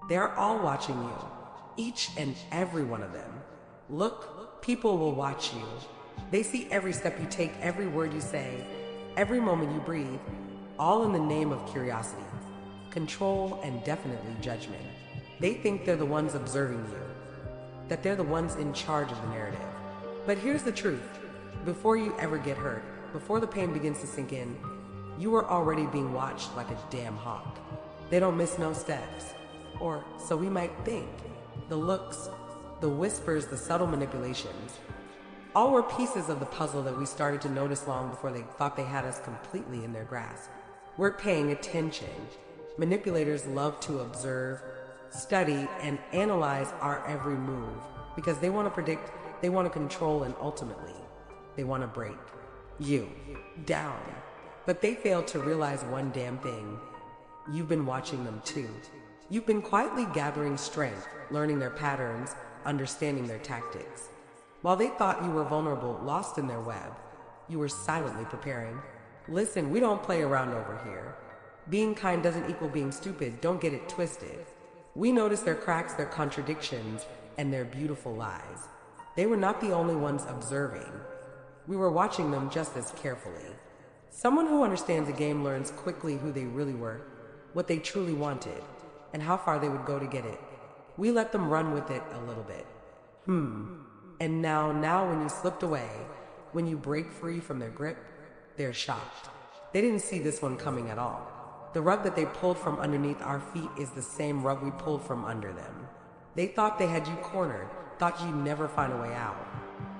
They're all watching you, each and every one of them. Look, people will watch you. They see every step you take, every word you say, every moment you breathe, all in the name of curiosity, control, and definitely judgment. They think they're the ones observing you, that they're the ones in charge of the narrative. But here's the truth. Before you ever get hurt, before the pain begins to sink in, you are already being watched like a damn hawk. They don't miss no steps. Or so we might think. The looks, the whispers, the subtle manipulations, all were pieces of the puzzle that we started to notice long before they thought they had us completely in their grasp. We're paying attention. Manipulators love to observe, study, and analyze our every move because they want to predict, they want to control, and ultimately, they want to break you down. But they fail to realize one damn thing. You've been watching them too. You've been quietly gathering strength, learning their patterns, understanding their tactics. While they thought you were vulnerable, lost in their web, you were silently preparing. Listen, we don't play around over here. Being kind doesn't equal being stupid. Don't get it twisted. We notice their cracks, their contradictions, and their beautiful lies. They were not the only ones observing. We were watching them just as carefully. Someone who understands a game learns quickly who they really were, what they truly wanted, and how far they would go to get it. We let them run with it a little bit. And now when you slipped away, when you break free from their grip, they're shocked. They didn't see this one coming at all. The rug that they pulled from underneath our feet is the same rug we pulled from under them. They thought they had you cornered, thought you'd never find a way out.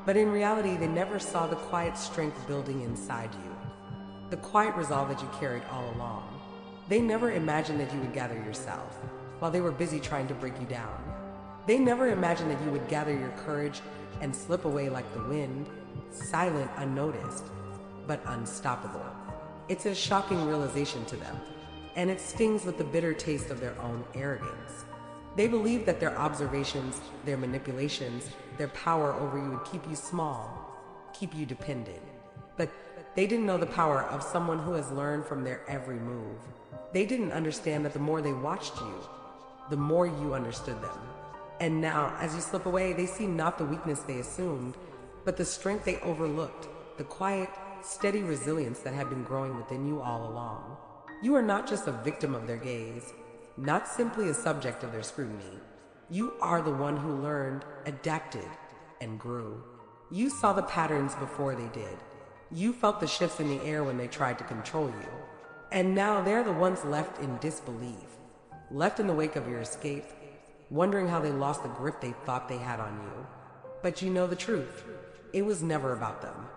But in reality, they never saw the quiet strength building inside you, the quiet resolve that you carried all along. They never imagined that you would gather yourself while they were busy trying to break you down. They never imagined that you would gather your courage and slip away like the wind, silent, unnoticed, but unstoppable. It's a shocking realization to them, and it stings with the bitter taste of their own arrogance. They believe that their observations, their manipulations, their power over you would keep you small, keep you dependent. But they didn't know the power of someone who has learned from their every move. They didn't understand that the more they watched you, the more you understood them. And now, as you slip away, they see not the weakness they assumed, but the strength they overlooked, the quiet, steady resilience that had been growing within you all along. You are not just a victim of their gaze, not simply a subject of their scrutiny. You are the one who learned, adapted, and grew. You saw the patterns before they did. You felt the shifts in the air when they tried to control you. And now they're the ones left in disbelief, left in the wake of your escape, wondering how they lost the grip they thought they had on you. But you know the truth. It was never about them.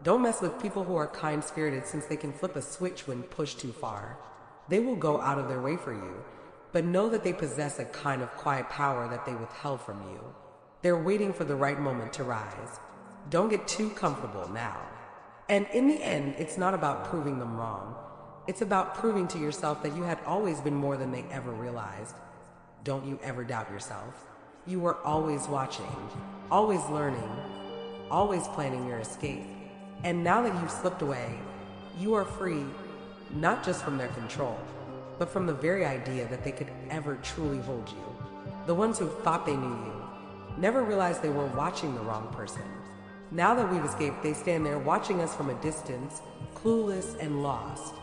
Don't mess with people who are kind-spirited, since they can flip a switch when pushed too far. They will go out of their way for you, but know that they possess a kind of quiet power that they withheld from you. They're waiting for the right moment to rise. Don't get too comfortable now. And in the end, it's not about proving them wrong. It's about proving to yourself that you had always been more than they ever realized. Don't you ever doubt yourself. You were always watching, always learning, always planning your escape. And now that you've slipped away, you are free, not just from their control, but from the very idea that they could ever truly hold you. The ones who thought they knew you never realized they were watching the wrong person. Now that we've escaped, they stand there watching us from a distance, clueless and lost,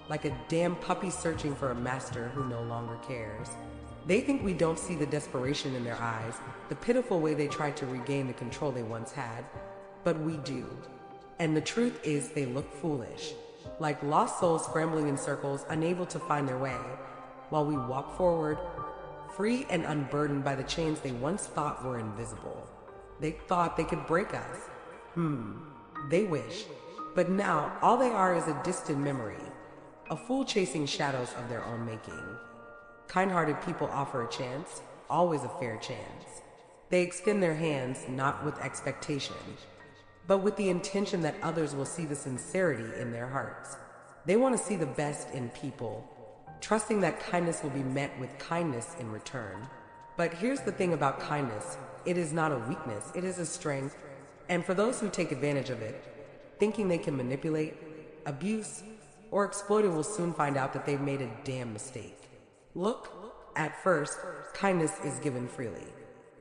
like a damn puppy searching for a master who no longer cares. They think we don't see the desperation in their eyes, the pitiful way they tried to regain the control they once had, but we do. And the truth is, they look foolish, like lost souls scrambling in circles, unable to find their way, while we walk forward, free and unburdened by the chains they once thought were invisible. They thought they could break us. They wish. But now, all they are is a distant memory, a fool chasing shadows of their own making. Kind-hearted people offer a chance, always a fair chance. They extend their hands not with expectation, but with the intention that others will see the sincerity in their hearts. They want to see the best in people, trusting that kindness will be met with kindness in return. But here's the thing about kindness. It is not a weakness, it is a strength. And for those who take advantage of it, thinking they can manipulate, abuse, or exploit it, will soon find out that they've made a damn mistake. Look, At first, kindness is given freely.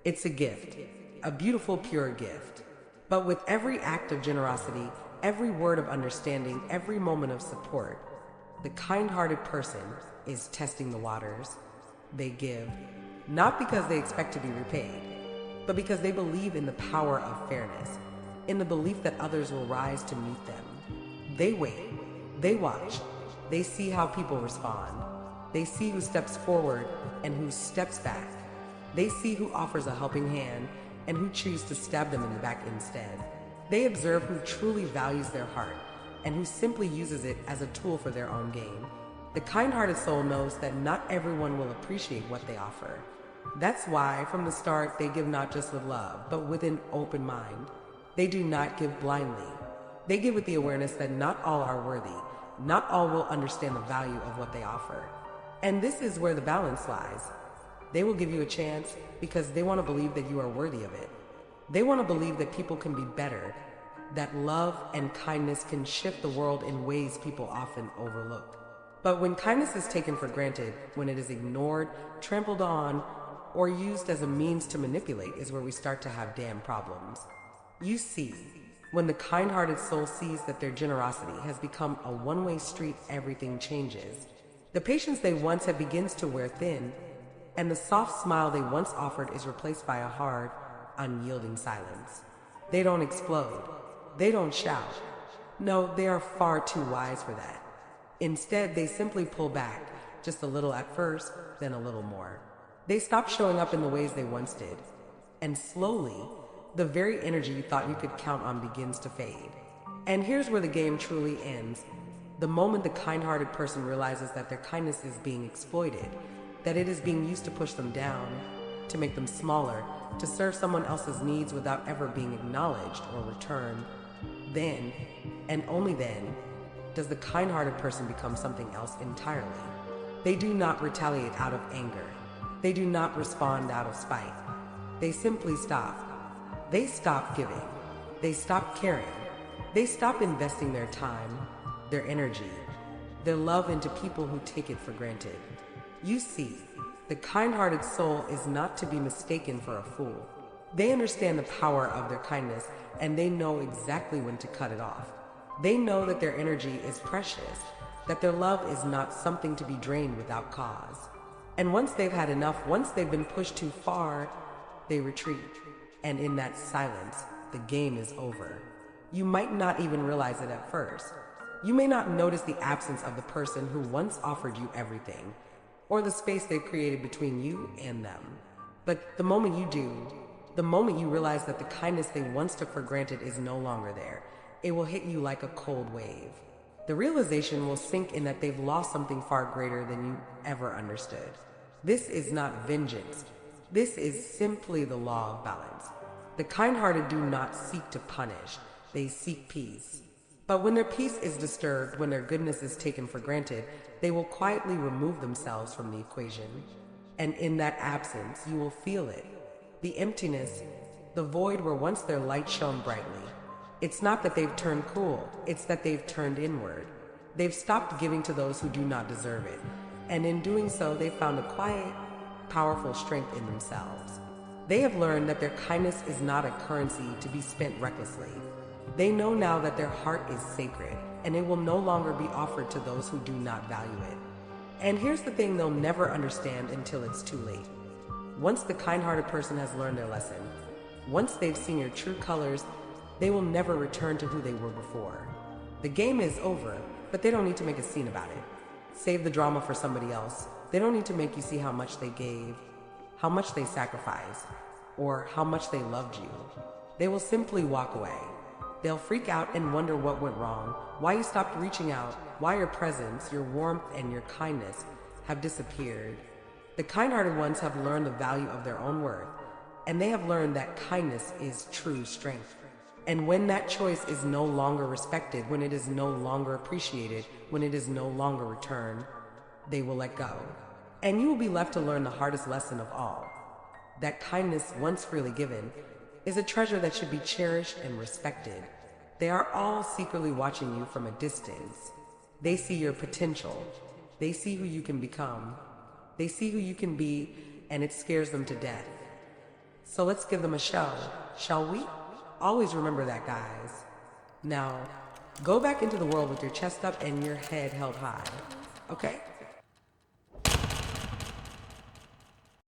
It's a gift, a beautiful, pure gift. But with every act of generosity, every word of understanding, every moment of support, the kind-hearted person is testing the waters. They give, not because they expect to be repaid, but because they believe in the power of fairness, in the belief that others will rise to meet them. They wait, they watch, they see how people respond. They see who steps forward and who steps back. They see who offers a helping hand and who chooses to stab them in the back instead. They observe who truly values their heart and who simply uses it as a tool for their own gain. The kind-hearted soul knows that not everyone will appreciate what they offer. That's why, from the start, they give not just with love, but with an open mind. They do not give blindly. They give with the awareness that not all are worthy, not all will understand the value of what they offer. And this is where the balance lies. They will give you a chance because they want to believe that you are worthy of it. They want to believe that people can be better, that love and kindness can shift the world in ways people often overlook. But when kindness is taken for granted, when it is ignored, trampled on, or used as a means to manipulate is where we start to have damn problems. You see, when the kind-hearted soul sees that their generosity has become a one-way street, everything changes. The patience they once had begins to wear thin, and the soft smile they once offered is replaced by a hard, unyielding silence. They don't explode. They don't shout. No, they are far too wise for that. Instead, they simply pull back, just a little at first, then a little more. They stop showing up in the ways they once did. And slowly, the very energy you thought you could count on begins to fade. And here's where the game truly ends. The moment the kind-hearted person realizes that their kindness is being exploited, that it is being used to push them down, to make them smaller, to serve someone else's needs without ever being acknowledged or returned, then, and only then, does the kind-hearted person become something else entirely. They do not retaliate out of anger. They do not respond out of spite. They simply stop. They stop giving. They stop caring. They stop investing their time, their energy, their love into people who take it for granted. You see, the kind-hearted soul is not to be mistaken for a fool. They understand the power of their kindness, and they know exactly when to cut it off. They know that their energy is precious, that their love is not something to be drained without cause. And once they've had enough, once they've been pushed too far, they retreat. And in that silence, the game is over. You might not even realize it at first. You may not notice the absence of the person who once offered you everything, or the space they've created between you and them. But the moment you do, the moment you realize that the kindness they once took for granted is no longer there, it will hit you like a cold wave. The realization will sink in that they've lost something far greater than you ever understood. This is not vengeance. This is simply the law of balance. The kind-hearted do not seek to punish. They seek peace. But when their peace is disturbed, when their goodness is taken for granted, they will quietly remove themselves from the equation. And in that absence, you will feel it. The emptiness, the void where once their light shone brightly. It's not that they've turned cruel, it's that they've turned inward. They've stopped giving to those who do not deserve it. And in doing so, they found a quiet, powerful strength in themselves. They have learned that their kindness is not a currency to be spent recklessly. They know now that their heart is sacred, and it will no longer be offered to those who do not value it. And here's the thing they'll never understand until it's too late. Once the kind-hearted person has learned their lesson, once they've seen your true colors, they will never return to who they were before. The game is over, but they don't need to make a scene about it. Save the drama for somebody else. They don't need to make you see how much they gave, how much they sacrificed, or how much they loved you. They will simply walk away. They'll freak out and wonder what went wrong, why you stopped reaching out, why your presence, your warmth, and your kindness have disappeared. The kind-hearted ones have learned the value of their own worth, and they have learned that kindness is true strength. And when that choice is no longer respected, when it is no longer appreciated, when it is no longer returned, they will let go. And you will be left to learn the hardest lesson of all, that kindness, once freely given, is a treasure that should be cherished and respected. They are all secretly watching you from a distance. They see your potential. They see who you can become. They see who you can be, and it scares them to death. So let's give them a show, shall we? Always remember that, guys. Now, go back into the world with your chest up and your head held high, okay?